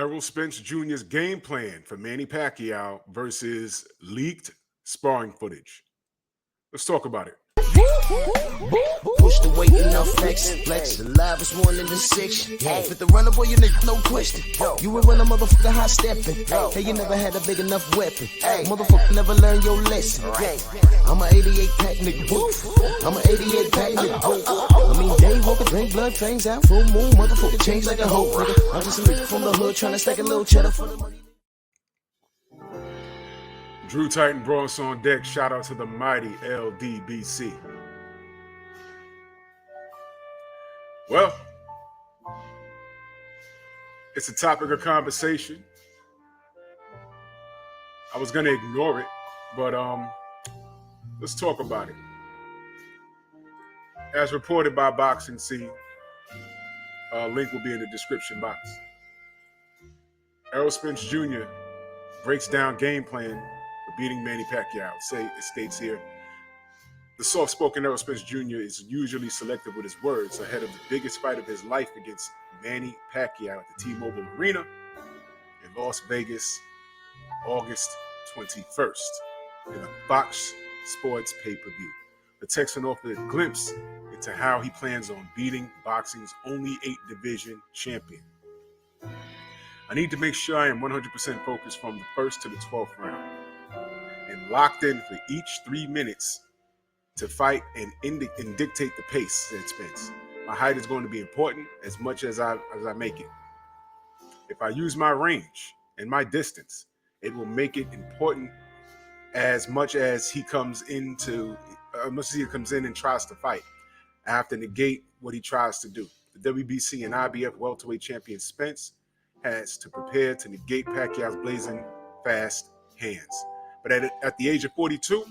Errol Spence Jr.'s game plan for Manny Pacquiao versus leaked sparring footage. Let's talk about it. Push the weight enough flex. The livest one in the section. With the runner boy, you nigga, no question. You will run a motherfucker high stepping. Hey, you never had a big enough weapon. Motherfucker never learned your lesson. I'm a 88 pack nigga. I'm a 88 pack nigga. I mean, day walker, drink blood, trains out, full moon, motherfucker change like a hoe, nigga. I'm just a nigga from the hood trying to stack a little cheddar for the money. Drew Titan Bronx on deck. Shout out to the mighty LDBC. Well, it's a topic of conversation. I was gonna ignore it, but let's talk about it. As reported by Boxing C, link will be in the description box. Errol Spence Jr. breaks down game plan for beating Manny Pacquiao. It states here, the soft-spoken Errol Spence Jr. is usually selective with his words ahead of the biggest fight of his life against Manny Pacquiao at the T-Mobile Arena in Las Vegas, August 21st, in a Fox Sports pay-per-view. The Texan offered a glimpse into how he plans on beating boxing's only 8-division champion. I need to make sure I am 100% focused from the first to the 12th round and locked in for each 3 minutes to fight and dictate the pace, said Spence. My height is going to be important as much as I make it. If I use my range and my distance, it will make it important as much as he comes in and tries to fight. I have to negate what he tries to do. The WBC and IBF welterweight champion Spence has to prepare to negate Pacquiao's blazing fast hands. But at the age of 42,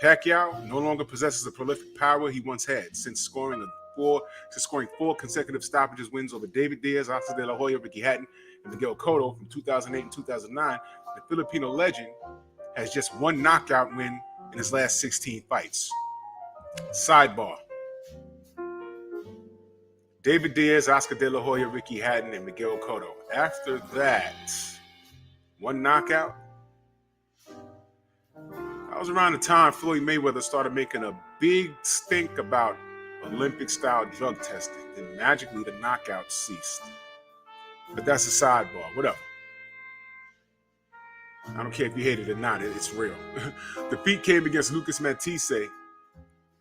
Pacquiao no longer possesses the prolific power he once had since scoring 4 consecutive stoppages wins over David Diaz, Oscar De La Hoya, Ricky Hatton, and Miguel Cotto from 2008 and 2009. The Filipino legend has just one knockout win in his last 16 fights. Sidebar. David Diaz, Oscar De La Hoya, Ricky Hatton, and Miguel Cotto. After that, one knockout. That was around the time Floyd Mayweather started making a big stink about Olympic-style drug testing. Then magically the knockouts ceased. But that's a sidebar. Whatever. I don't care if you hate it or not. It's real. Defeat came against Lucas Matisse in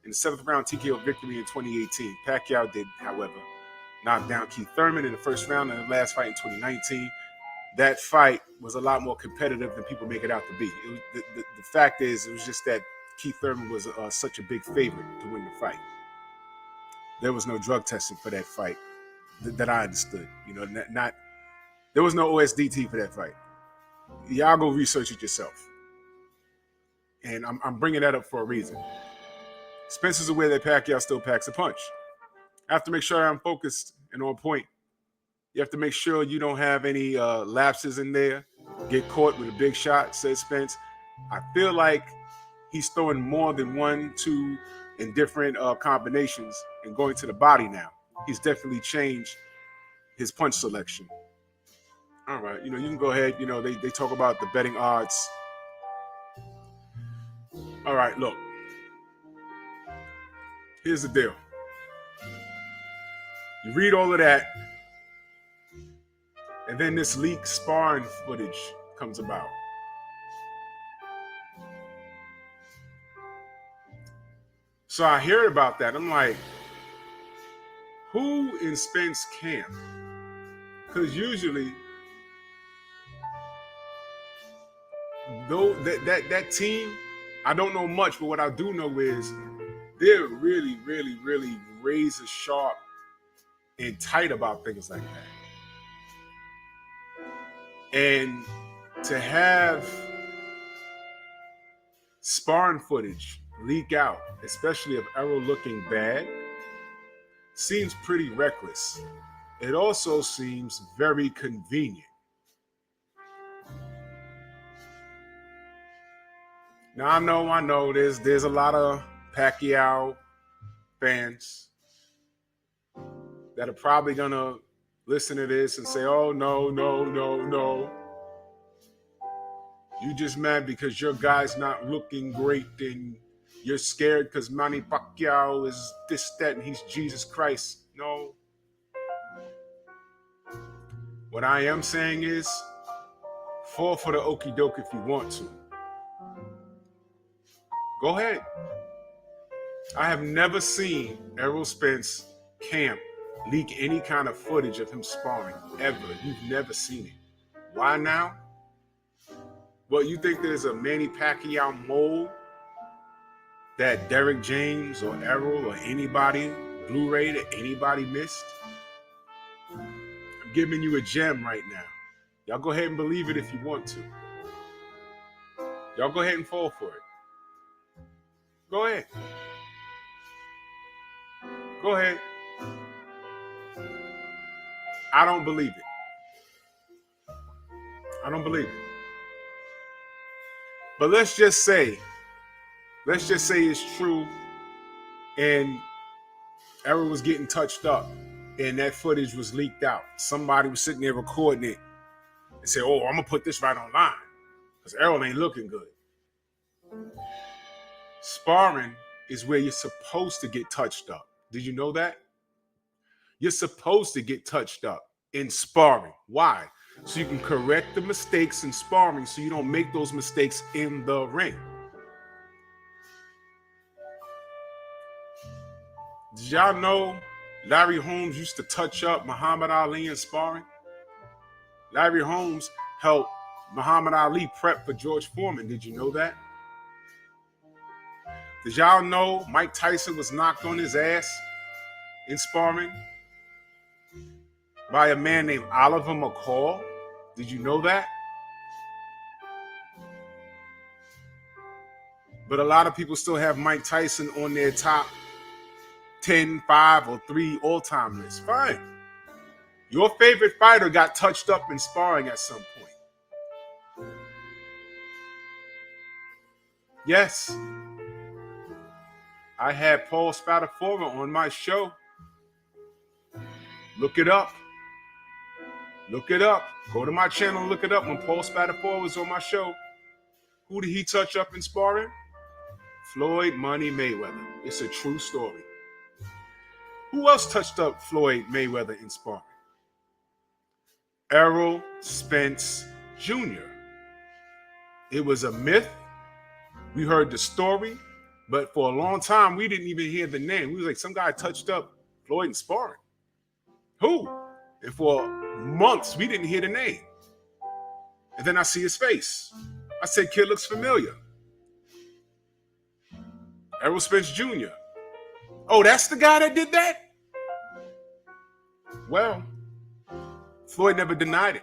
the 7th round TKO victory in 2018. Pacquiao did, however, knock down Keith Thurman in the first round in the last fight in 2019. That fight was a lot more competitive than people make it out to be. The fact is, it was just that Keith Thurman was such a big favorite to win the fight. There was no drug testing for that fight that I understood. You know, there was no OSDT for that fight. Y'all go research it yourself. And I'm bringing that up for a reason. Spence is aware that Pacquiao still packs a punch. I have to make sure I'm focused and on point. You have to make sure you don't have any lapses in there. Get caught with a big shot, said Spence. I feel like he's throwing more than 1, 2 in different combinations and going to the body now. He's definitely changed his punch selection. All right, you can go ahead. They talk about the betting odds. All right, look. Here's the deal. You read all of that, and then this leaked sparring footage comes about. So I hear about that. I'm like, who in Spence camp? Because usually, though that team, I don't know much, but what I do know is they're really, really, really razor sharp and tight about things like that. And to have sparring footage leak out, especially of Errol looking bad, seems pretty reckless. It also seems very convenient. Now I know there's a lot of Pacquiao fans that are probably gonna listen to this and say, oh, no, no, no, no. You just mad because your guy's not looking great and you're scared because Manny Pacquiao is this, that, and he's Jesus Christ. No. What I am saying is, fall for the okie doke if you want to. Go ahead. I have never seen Errol Spence camp leak any kind of footage of him sparring, ever. You've never seen it. Why now? Well, you think there's a Manny Pacquiao mold that Derek James or Errol or anybody, Blu-ray that anybody missed? I'm giving you a gem right now. Y'all go ahead and believe it if you want to. Y'all go ahead and fall for it. Go ahead. Go ahead. I don't believe it. I don't believe it. But let's just say it's true and Errol was getting touched up and that footage was leaked out. Somebody was sitting there recording it and said, oh, I'm going to put this right online because Errol ain't looking good. Sparring is where you're supposed to get touched up. Did you know that? You're supposed to get touched up in sparring. Why? So you can correct the mistakes in sparring so you don't make those mistakes in the ring. Did y'all know Larry Holmes used to touch up Muhammad Ali in sparring? Larry Holmes helped Muhammad Ali prep for George Foreman. Did you know that? Did y'all know Mike Tyson was knocked on his ass in sparring by a man named Oliver McCall? Did you know that? But a lot of people still have Mike Tyson on their top 10, 5, or 3 all-time lists. Fine. Your favorite fighter got touched up in sparring at some point. Yes. I had Paul Spadafora on my show. Look it up. Look it up. Go to my channel and look it up. When Paul Spadafora was on my show, who did he touch up in sparring? Floyd Money Mayweather. It's a true story. Who else touched up Floyd Mayweather in sparring? Errol Spence Jr. It was a myth. We heard the story, but for a long time, we didn't even hear the name. We was like, some guy touched up Floyd in sparring. Who? And for months, we didn't hear the name. And then I see his face. I said, kid looks familiar. Errol Spence Jr. Oh, that's the guy that did that? Well, Floyd never denied it.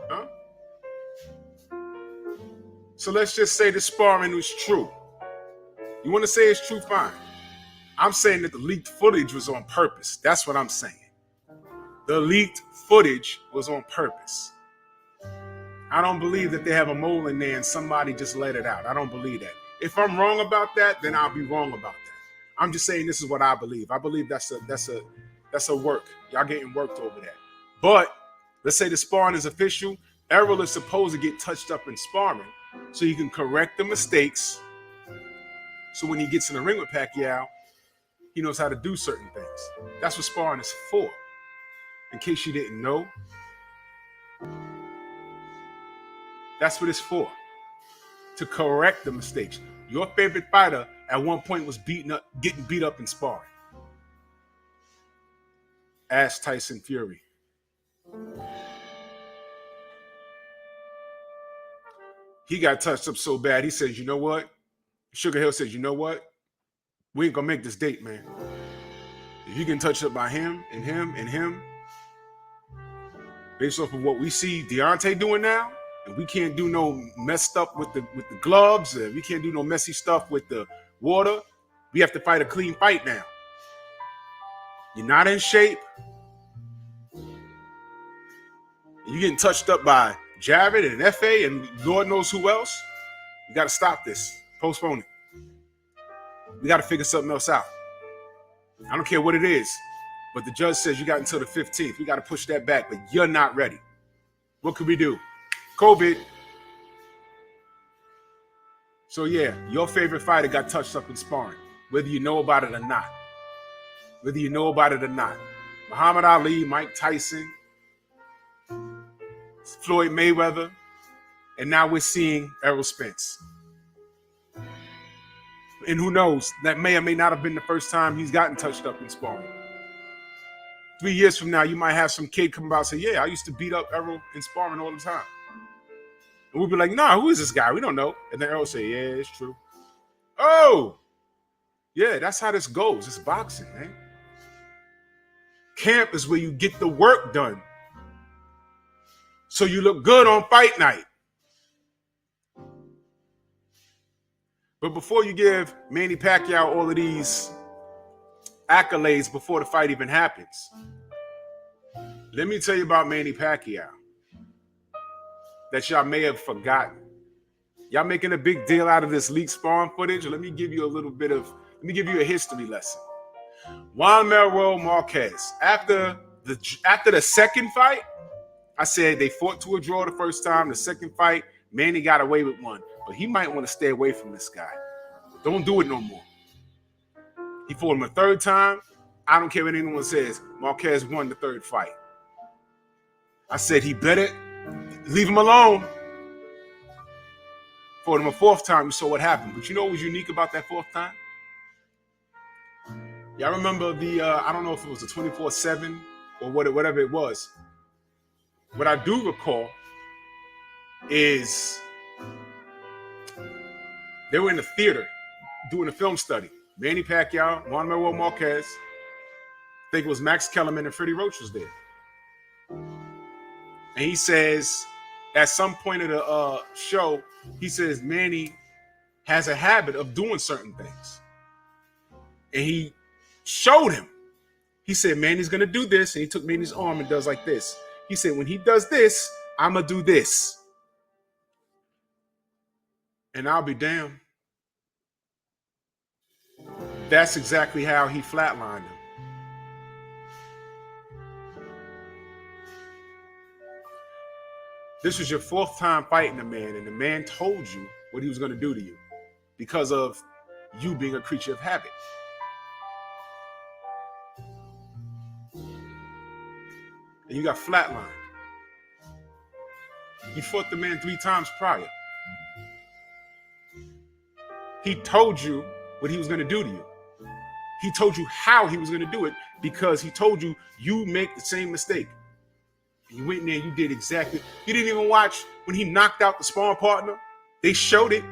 Huh? So let's just say the sparring was true. You want to say it's true? Fine. I'm saying that the leaked footage was on purpose. That's what I'm saying. The leaked footage was on purpose. I don't believe that they have a mole in there and somebody just let it out. I don't believe that. If I'm wrong about that, then I'll be wrong about that. I'm just saying this is what I believe. I believe that's a work. Y'all getting worked over that. But let's say the sparring is official. Errol is supposed to get touched up in sparring so he can correct the mistakes. So when he gets in the ring with Pacquiao, he knows how to do certain things. That's what sparring is for. In case you didn't know, that's what it's for. To correct the mistakes. Your favorite fighter at one point was getting beat up in sparring. Ask Tyson Fury. He got touched up so bad, he says, you know what? Sugar Hill says, you know what? We ain't gonna make this date, man. If you get touched up by him and him and him, based off of what we see Deontay doing now, and we can't do no messed up with the gloves, and we can't do no messy stuff with the water. We have to fight a clean fight now. You're not in shape. You're getting touched up by Jared and FA and Lord knows who else. You got to stop this. Postpone it. We got to figure something else out. I don't care what it is, but the judge says you got until the 15th. We got to push that back, but you're not ready. What could we do? COVID. So yeah, your favorite fighter got touched up in sparring, whether you know about it or not. Whether you know about it or not. Muhammad Ali, Mike Tyson, Floyd Mayweather, and now we're seeing Errol Spence. And who knows, that may or may not have been the first time he's gotten touched up in sparring. 3 years from now, you might have some kid come about and say, yeah, I used to beat up Errol in sparring all the time. And we'll be like, nah, who is this guy? We don't know. And then Errol say, yeah, it's true. Oh, yeah, that's how this goes. It's boxing, man. Camp is where you get the work done, so you look good on fight night. But before you give Manny Pacquiao all of these accolades before the fight even happens, let me tell you about Manny Pacquiao that y'all may have forgotten. Y'all making a big deal out of this leaked sparring footage. Let me give you a history lesson. Juan Manuel Marquez, after the second fight, I said they fought to a draw the first time. The second fight, Manny got away with one. But he might want to stay away from this guy. Don't do it no more. He fought him a third time. I don't care what anyone says. Marquez won the third fight. I said he better leave him alone. Fought him a fourth time. You saw what happened. But you know what was unique about that fourth time? Y'all remember I don't know if it was the 24/7 or whatever it was. What I do recall is they were in the theater doing a film study. Manny Pacquiao, Juan Manuel Marquez, I think it was Max Kellerman and Freddie Roach was there. And he says, at some point of the show, he says Manny has a habit of doing certain things. And he showed him. He said, Manny's going to do this. And he took Manny's arm and does like this. He said, when he does this, I'm going to do this. And I'll be damned. That's exactly how he flatlined him. This was your fourth time fighting a man, and the man told you what he was going to do to you because of you being a creature of habit. And you got flatlined. You fought the man 3 times prior. He told you what he was going to do to you. He told you how he was going to do it because he told you you make the same mistake. And you went in there and you did exactly. You didn't even watch when he knocked out the sparring partner. They showed it.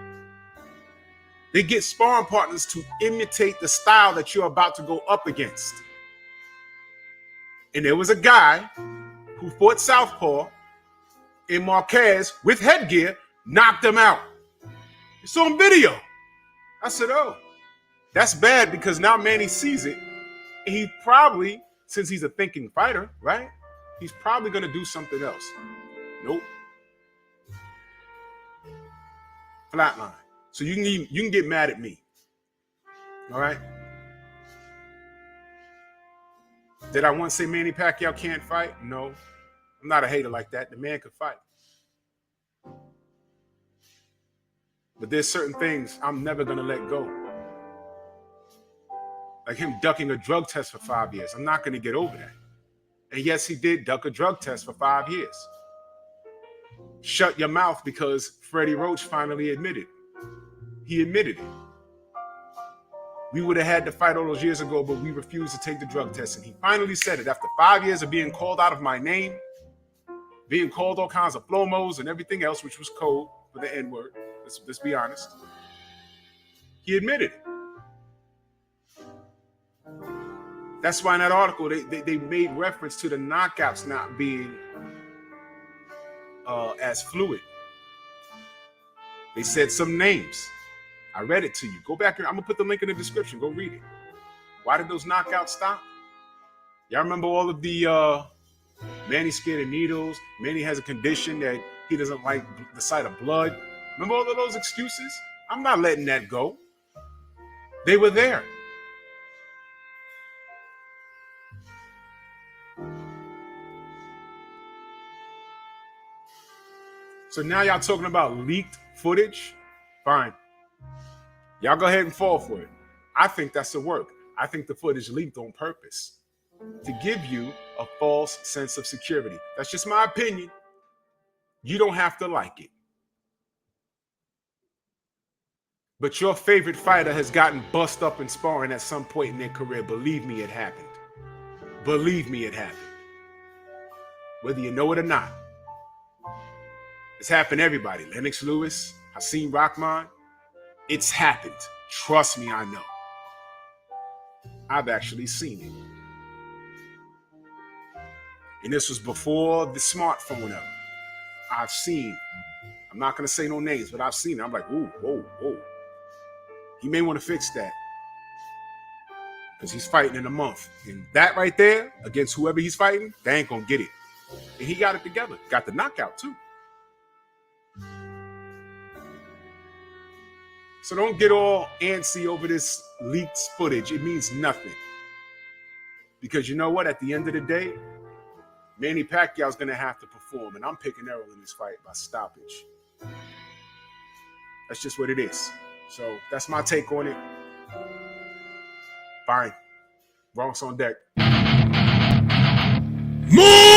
They get sparring partners to imitate the style that you're about to go up against. And there was a guy who fought southpaw and Marquez with headgear knocked him out. It's on video. I said, oh, that's bad because now Manny sees it. And he probably, since he's a thinking fighter, right? He's probably going to do something else. Nope. Flatline. So you can get mad at me. All right? Did I once say Manny Pacquiao can't fight? No. I'm not a hater like that. The man could fight. But there's certain things I'm never going to let go. Like him ducking a drug test for 5 years. I'm not going to get over that. And yes, he did duck a drug test for 5 years. Shut your mouth because Freddie Roach finally admitted. He admitted it. We would have had to fight all those years ago, but we refused to take the drug test. And he finally said it after 5 years of being called out of my name, being called all kinds of flomos and everything else, which was code for the N-word. Let's be honest. He admitted it. That's why in that article, they made reference to the knockouts not being as fluid. They said some names. I read it to you. Go back here. I'm going to put the link in the description. Go read it. Why did those knockouts stop? Y'all remember all of the Manny scared of needles? Manny has a condition that he doesn't like the sight of blood. Remember all of those excuses? I'm not letting that go. They were there. So now y'all talking about leaked footage? Fine. Y'all go ahead and fall for it. I think that's the work. I think the footage leaked on purpose to give you a false sense of security. That's just my opinion. You don't have to like it. But your favorite fighter has gotten bust up in sparring at some point in their career. Believe me, it happened. Believe me, it happened. Whether you know it or not. It's happened to everybody. Lennox Lewis, Hakeem Rahman. It's happened. Trust me, I know. I've actually seen it. And this was before the smartphone era. I've seen, I'm not going to say no names, but I've seen it. I'm like, ooh, whoa, whoa. He may want to fix that. Because he's fighting in a month. And that right there, against whoever he's fighting, they ain't going to get it. And he got it together. Got the knockout, too. So don't get all antsy over this leaked footage. It means nothing. Because you know what? At the end of the day, Manny Pacquiao's going to have to perform. And I'm picking Errol in this fight by stoppage. That's just what it is. So that's my take on it. Fine. Bronx on deck. Move!